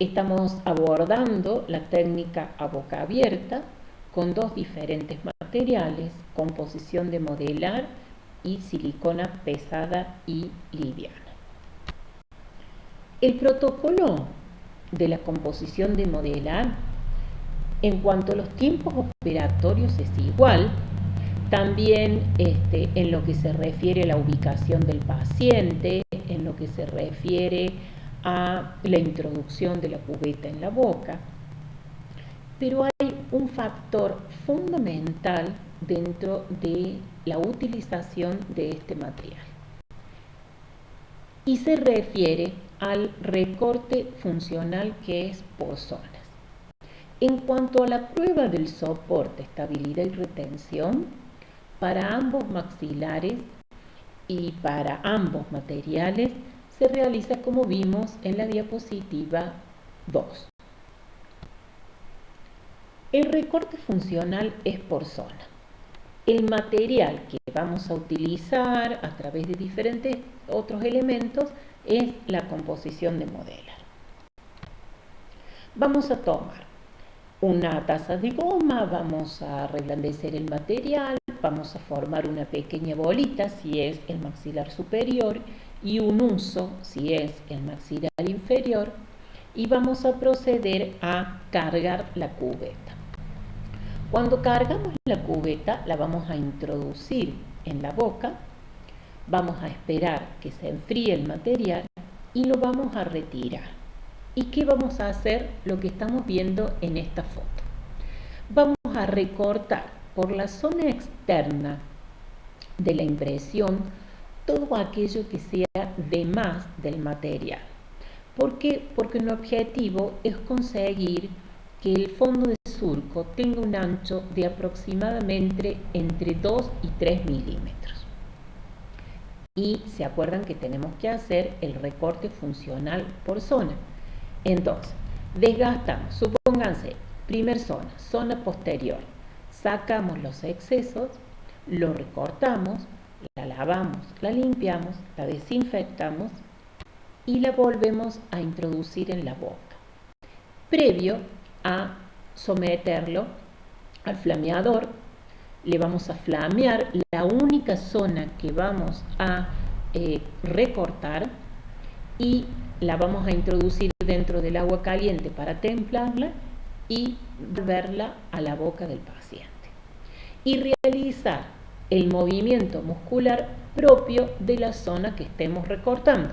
Estamos abordando la técnica a boca abierta con dos diferentes materiales, composición de modelar y silicona pesada y liviana. El protocolo de la composición de modelar, en cuanto a los tiempos operatorios, es igual. También en lo que se refiere a la ubicación del paciente, en lo que se refiere a la introducción de la cubeta en la boca. Pero hay un factor fundamental dentro de la utilización de este material y se refiere al recorte funcional, que es por zonas. En cuanto a la prueba del soporte, estabilidad y retención, para ambos maxilares y para ambos materiales se realiza como vimos en la diapositiva 2. El recorte funcional es por zona. El material que vamos a utilizar a través de diferentes otros elementos es la composición de modelar. Vamos a tomar una taza de goma, vamos a reblandecer el material, vamos a formar una pequeña bolita si es el maxilar superior y un huso si es el maxilar inferior, y vamos a proceder a cargar la cubeta. Cuando cargamos la cubeta, la vamos a introducir en la boca, vamos a esperar que se enfríe el material y lo vamos a retirar. ¿Y qué vamos a hacer? Lo que estamos viendo en esta foto. Vamos a recortar por la zona externa de la impresión todo aquello que sea de más del material. ¿Por qué? Porque el objetivo es conseguir que el fondo de surco tenga un ancho de aproximadamente entre 2 y 3 milímetros. Y se acuerdan que tenemos que hacer el recorte funcional por zona. Entonces, desgastamos, supónganse, primer zona posterior, sacamos los excesos, lo recortamos, la lavamos, la limpiamos, la desinfectamos y la volvemos a introducir en la boca, previo a someterlo al flameador. Le vamos a flamear la única zona que vamos a recortar y la vamos a introducir dentro del agua caliente para templarla y volverla a la boca del paciente y realizar el movimiento muscular propio de la zona que estemos recortando.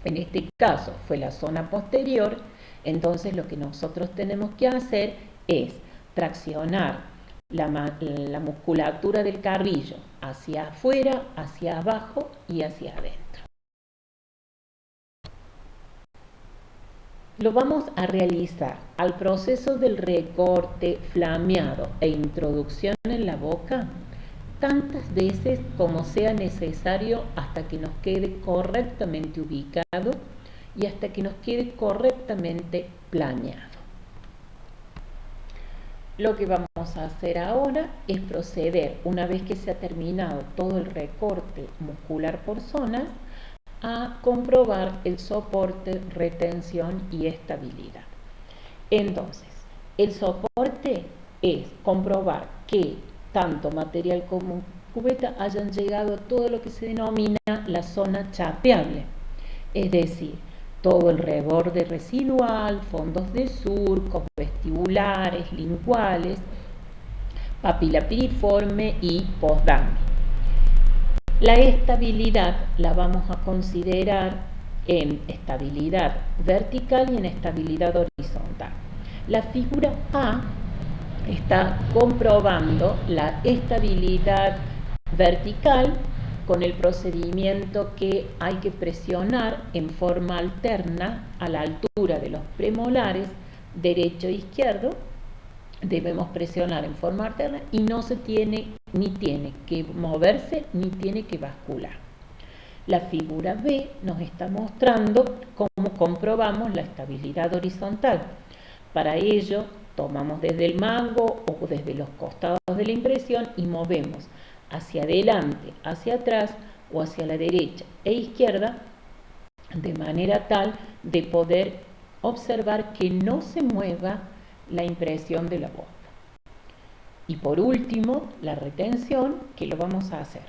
En este caso fue la zona posterior, entonces lo que nosotros tenemos que hacer es traccionar la musculatura del carrillo hacia afuera, hacia abajo y hacia adentro. Lo vamos a realizar al proceso del recorte, flameado e introducción en la boca tantas veces como sea necesario hasta que nos quede correctamente ubicado y hasta que nos quede correctamente planeado. Lo que vamos a hacer ahora es proceder, una vez que se ha terminado todo el recorte muscular por zonas, a comprobar el soporte, retención y estabilidad. Entonces, el soporte es comprobar que tanto material como cubeta hayan llegado a todo lo que se denomina la zona chapeable, es decir, todo el reborde residual, fondos de surcos, vestibulares, linguales, papila piriforme y postdame. La estabilidad la vamos a considerar en estabilidad vertical y en estabilidad horizontal. La figura A está comprobando la estabilidad vertical con el procedimiento que hay que presionar en forma alterna a la altura de los premolares derecho e izquierdo. Debemos presionar en forma alterna y no se tiene ni tiene que moverse ni tiene que bascular. La figura B nos está mostrando cómo comprobamos la estabilidad horizontal. Para ello tomamos desde el mango o desde los costados de la impresión y movemos hacia adelante, hacia atrás o hacia la derecha e izquierda de manera tal de poder observar que no se mueva la impresión de la boca. Y por último, la retención, que lo vamos a hacer.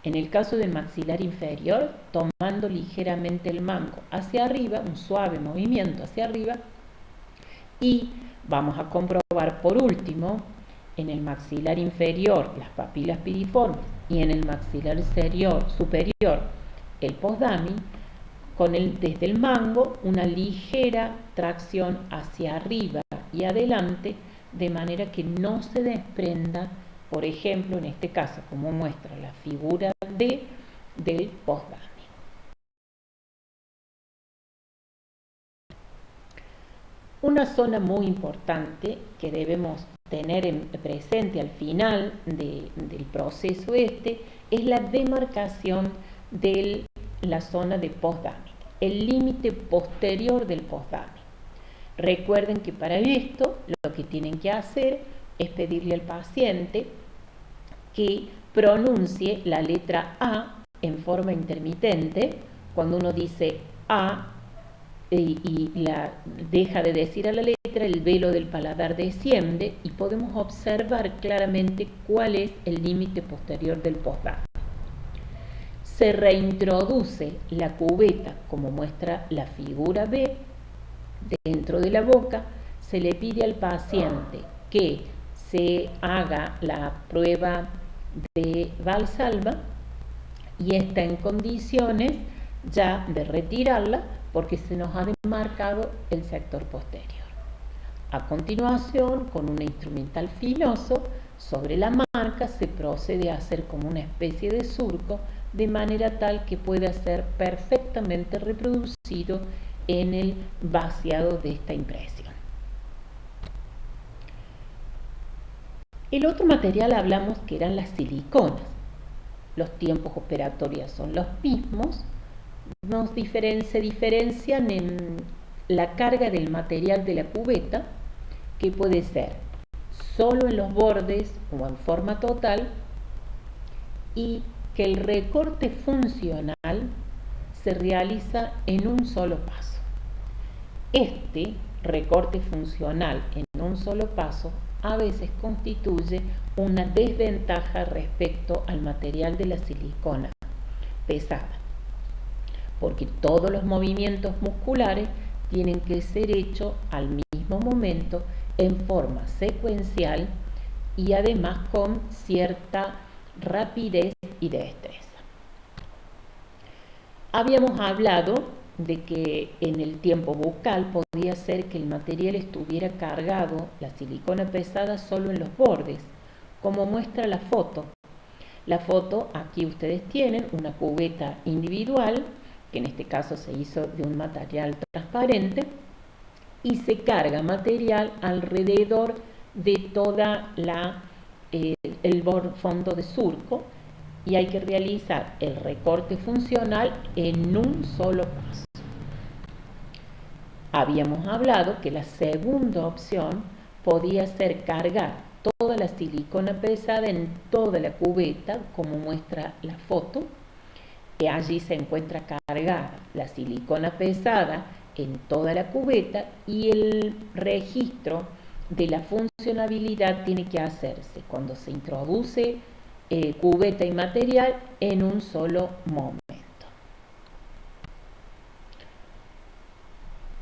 En el caso del maxilar inferior, tomando ligeramente el mango hacia arriba, un suave movimiento hacia arriba, y vamos a comprobar por último, en el maxilar inferior, las papilas piriformes, y en el maxilar superior, el postdami, desde el mango, una ligera tracción hacia arriba y adelante, de manera que no se desprenda, por ejemplo, en este caso, como muestra la figura del postdami. Una zona muy importante que debemos tener presente al final del proceso es la demarcación de la zona de postdami, el límite posterior del postdami. Recuerden que para esto lo que tienen que hacer es pedirle al paciente que pronuncie la letra A en forma intermitente. Cuando uno dice A y deja de decir a la letra, el velo del paladar desciende y podemos observar claramente cuál es el límite posterior del postdami. Se reintroduce la cubeta, como muestra la figura B, dentro de la boca. Se le pide al paciente que se haga la prueba de Valsalva y está en condiciones ya de retirarla porque se nos ha demarcado el sector posterior. A continuación, con un instrumental filoso, sobre la marca se procede a hacer como una especie de surco, de manera tal que pueda ser perfectamente reproducido en el vaciado de esta impresión. El otro material hablamos que eran las siliconas. Los tiempos operatorios son los mismos, se diferencian en la carga del material de la cubeta, que puede ser solo en los bordes o en forma total, y que el recorte funcional se realiza en un solo paso. Este recorte funcional en un solo paso a veces constituye una desventaja respecto al material de la silicona pesada, porque todos los movimientos musculares tienen que ser hechos al mismo momento, en forma secuencial y además con cierta rapidez y destreza. Habíamos hablado de que en el tiempo bucal podía ser que el material estuviera cargado, la silicona pesada, solo en los bordes, como muestra la foto. La foto, aquí ustedes tienen una cubeta individual, que en este caso se hizo de un material transparente, y se carga material alrededor de toda el fondo de surco, y hay que realizar el recorte funcional en un solo paso. Habíamos hablado que la segunda opción podía ser cargar toda la silicona pesada en toda la cubeta, como muestra la foto, que allí se encuentra cargada la silicona pesada en toda la cubeta, y el registro de la funcionabilidad tiene que hacerse cuando se introduce cubeta y material en un solo momento.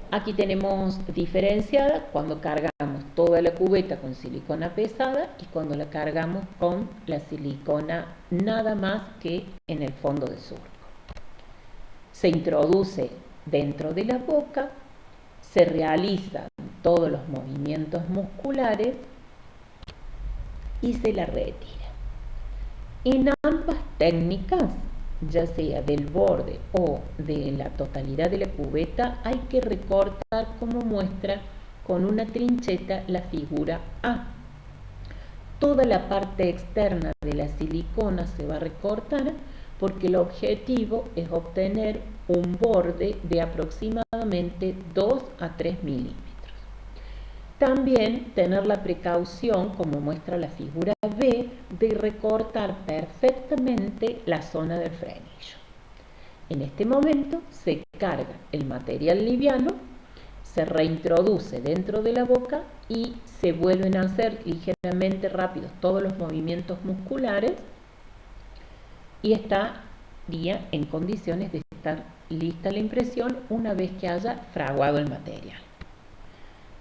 Aquí tenemos diferenciada cuando cargamos toda la cubeta con silicona pesada y cuando la cargamos con la silicona nada más que en el fondo de surco. Se introduce dentro de la boca, se realizan todos los movimientos musculares y se la retira. En ambas técnicas, ya sea del borde o de la totalidad de la cubeta, hay que recortar, como muestra con una trincheta la figura A. Toda la parte externa de la silicona se va a recortar porque el objetivo es obtener un borde de aproximadamente 2 a 3 milímetros. También tener la precaución, como muestra la figura B, de recortar perfectamente la zona del frenillo. En este momento se carga el material liviano, se reintroduce dentro de la boca y se vuelven a hacer ligeramente rápidos todos los movimientos musculares y estaría en condiciones de estar lista la impresión una vez que haya fraguado el material.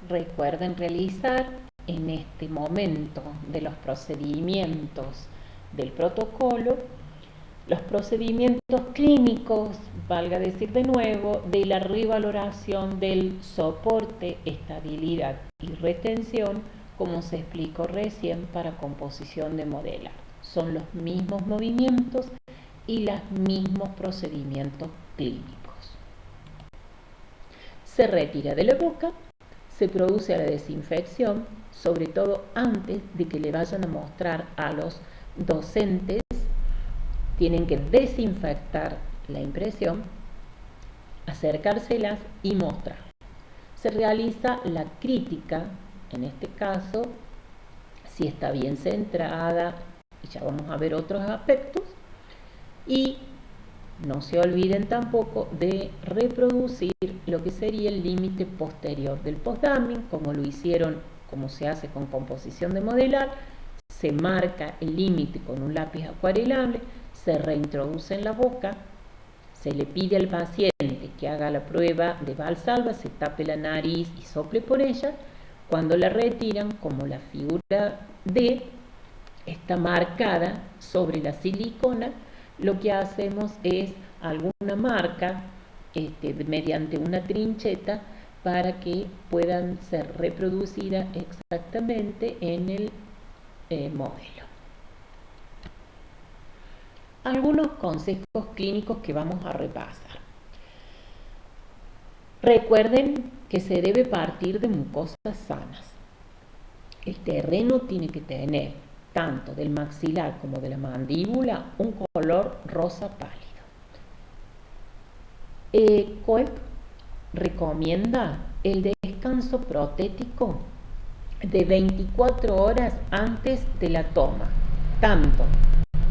Recuerden realizar en este momento de los procedimientos del protocolo los procedimientos clínicos, valga decir de nuevo, de la revaloración del soporte, estabilidad y retención, como se explicó recién para composición de modelar. Son los mismos movimientos y los mismos procedimientos clínicos. Se retira de la boca, se produce la desinfección, sobre todo antes de que le vayan a mostrar a los docentes. Tienen que desinfectar la impresión, acercárselas y mostrar. Se realiza la crítica, en este caso, si está bien centrada, y ya vamos a ver otros aspectos. Y no se olviden tampoco de reproducir lo que sería el límite posterior del post-damming, como lo hicieron, como se hace con composición de modelar. Se marca el límite con un lápiz acuarelable, se reintroduce en la boca, se le pide al paciente que haga la prueba de Valsalva, se tape la nariz y sople por ella. Cuando la retiran, como la figura D está marcada sobre la silicona, lo que hacemos es alguna marca mediante una trincheta para que puedan ser reproducidas exactamente en el modelo. Algunos consejos clínicos que vamos a repasar. Recuerden que se debe partir de mucosas sanas. El terreno tiene que tener, tanto del maxilar como de la mandíbula, un color rosa pálido. COEP recomienda el descanso protético de 24 horas antes de la toma, tanto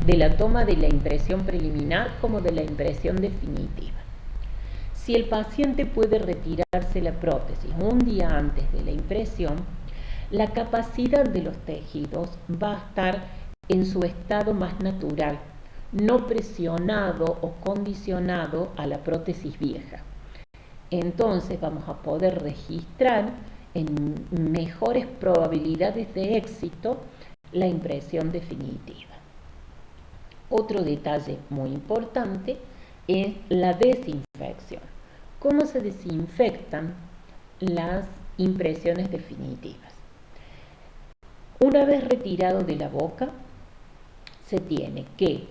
de la toma de la impresión preliminar como de la impresión definitiva. Si el paciente puede retirarse la prótesis un día antes de la impresión, la capacidad de los tejidos va a estar en su estado más natural, no presionado o condicionado a la prótesis vieja. Entonces vamos a poder registrar en mejores probabilidades de éxito la impresión definitiva. Otro detalle muy importante es la desinfección. ¿Cómo se desinfectan las impresiones definitivas? Una vez retirado de la boca, se tiene que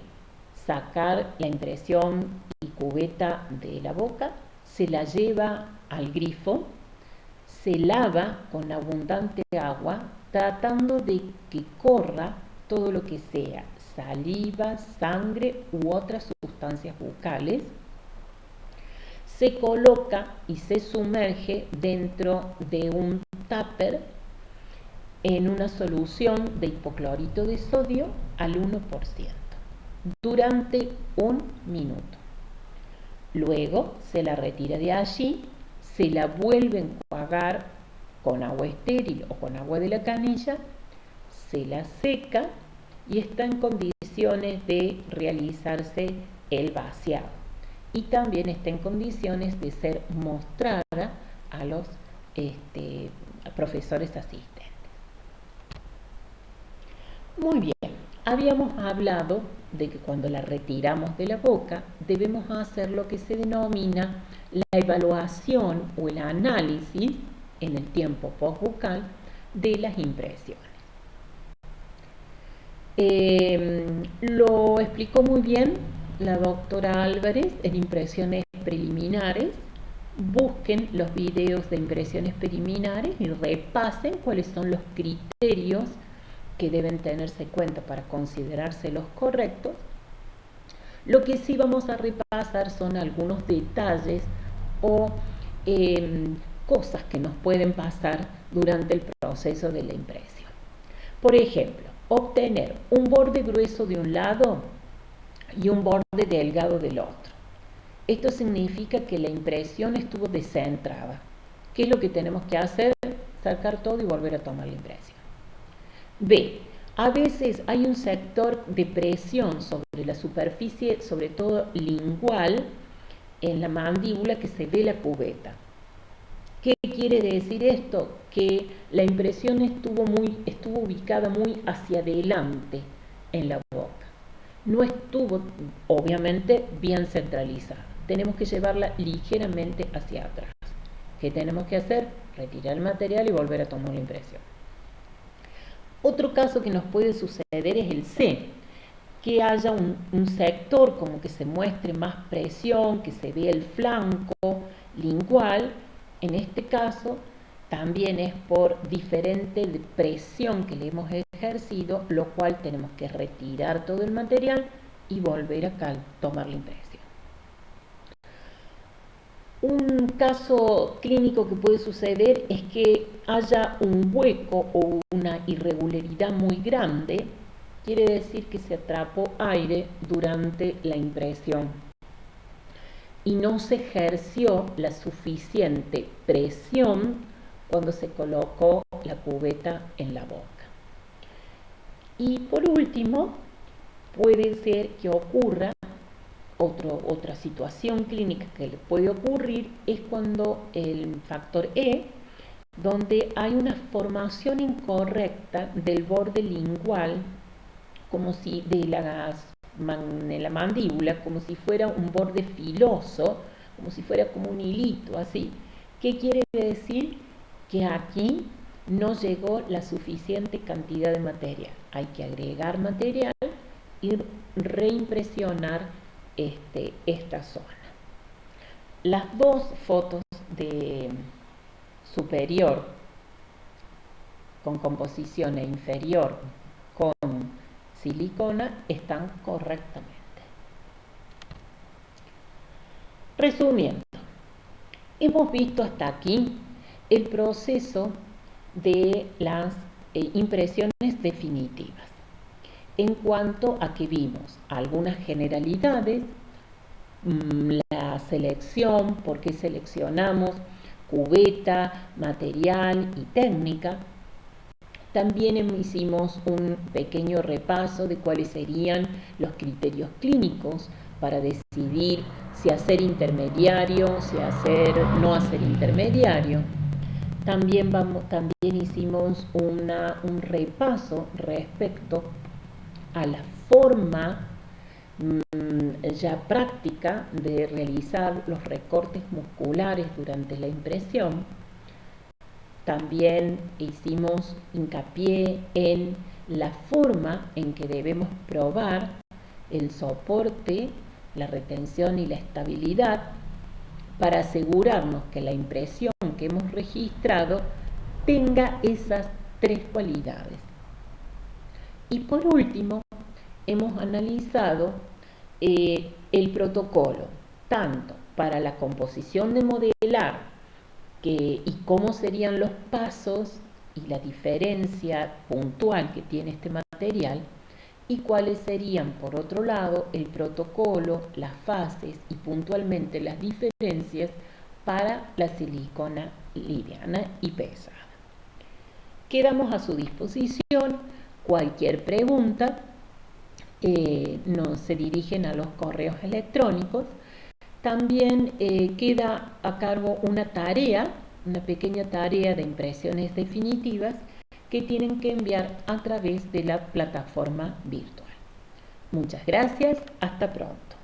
sacar la impresión y cubeta de la boca, se la lleva al grifo, se lava con abundante agua, tratando de que corra todo lo que sea saliva, sangre u otras sustancias bucales. Se coloca y se sumerge dentro de un tupper en una solución de hipoclorito de sodio al 1% durante 1 minuto. Luego se la retira de allí, se la vuelve a enjuagar con agua estéril o con agua de la canilla, se la seca y está en condiciones de realizarse el vaciado. Y también está en condiciones de ser mostrada a los profesores asistentes. Muy bien, habíamos hablado de que cuando la retiramos de la boca debemos hacer lo que se denomina la evaluación o el análisis en el tiempo postbucal de las impresiones. Lo explicó muy bien la doctora Álvarez en impresiones preliminares. Busquen los videos de impresiones preliminares y repasen cuáles son los criterios que deben tenerse en cuenta para considerarse los correctos. Lo que sí vamos a repasar son algunos detalles o cosas que nos pueden pasar durante el proceso de la impresión. Por ejemplo, obtener un borde grueso de un lado y un borde delgado del otro. Esto significa que la impresión estuvo descentrada, ¿Qué es lo que tenemos que hacer? Sacar todo y volver a tomar la impresión. B. A veces hay un sector de presión sobre la superficie, sobre todo lingual, en la mandíbula, que se ve la cubeta. ¿Qué quiere decir esto? Que la impresión estuvo ubicada muy hacia adelante en la boca. No estuvo, obviamente, bien centralizada. Tenemos que llevarla ligeramente hacia atrás. ¿Qué tenemos que hacer? Retirar el material y volver a tomar la impresión. Otro caso que nos puede suceder es el C, que haya un sector como que se muestre más presión, que se vea el flanco lingual. En este caso también es por diferente presión que le hemos ejercido, lo cual tenemos que retirar todo el material y volver a tomar la impresión. Un caso clínico que puede suceder es que haya un hueco o una irregularidad muy grande. Quiere decir que se atrapó aire durante la impresión y no se ejerció la suficiente presión cuando se colocó la cubeta en la boca. Y por último, puede ser que ocurra otra situación clínica que le puede ocurrir, es cuando el factor E, donde hay una formación incorrecta del borde lingual, como si de la mandíbula, como si fuera un borde filoso, como si fuera como un hilito, así. ¿Qué quiere decir? Que aquí no llegó la suficiente cantidad de material. Hay que agregar material y reimpresionar esta zona. Las dos fotos de superior con composición e inferior con silicona están correctamente. Resumiendo, hemos visto hasta aquí el proceso de las impresiones definitivas. En cuanto a que vimos algunas generalidades, la selección, por qué seleccionamos cubeta, material y técnica. También hicimos un pequeño repaso de cuáles serían los criterios clínicos para decidir si hacer intermediario, si no hacer intermediario. También hicimos un repaso respecto a la forma ya práctica de realizar los recortes musculares durante la impresión. También hicimos hincapié en la forma en que debemos probar el soporte, la retención y la estabilidad para asegurarnos que la impresión que hemos registrado tenga esas tres cualidades. Y por último, hemos analizado el protocolo, tanto para la composición de modelar y cómo serían los pasos y la diferencia puntual que tiene este material, y cuáles serían, por otro lado, el protocolo, las fases y puntualmente las diferencias para la silicona liviana y pesada. Quedamos a su disposición. Cualquier pregunta se dirigen a los correos electrónicos. También queda a cargo una pequeña tarea de impresiones definitivas que tienen que enviar a través de la plataforma virtual. Muchas gracias, hasta pronto.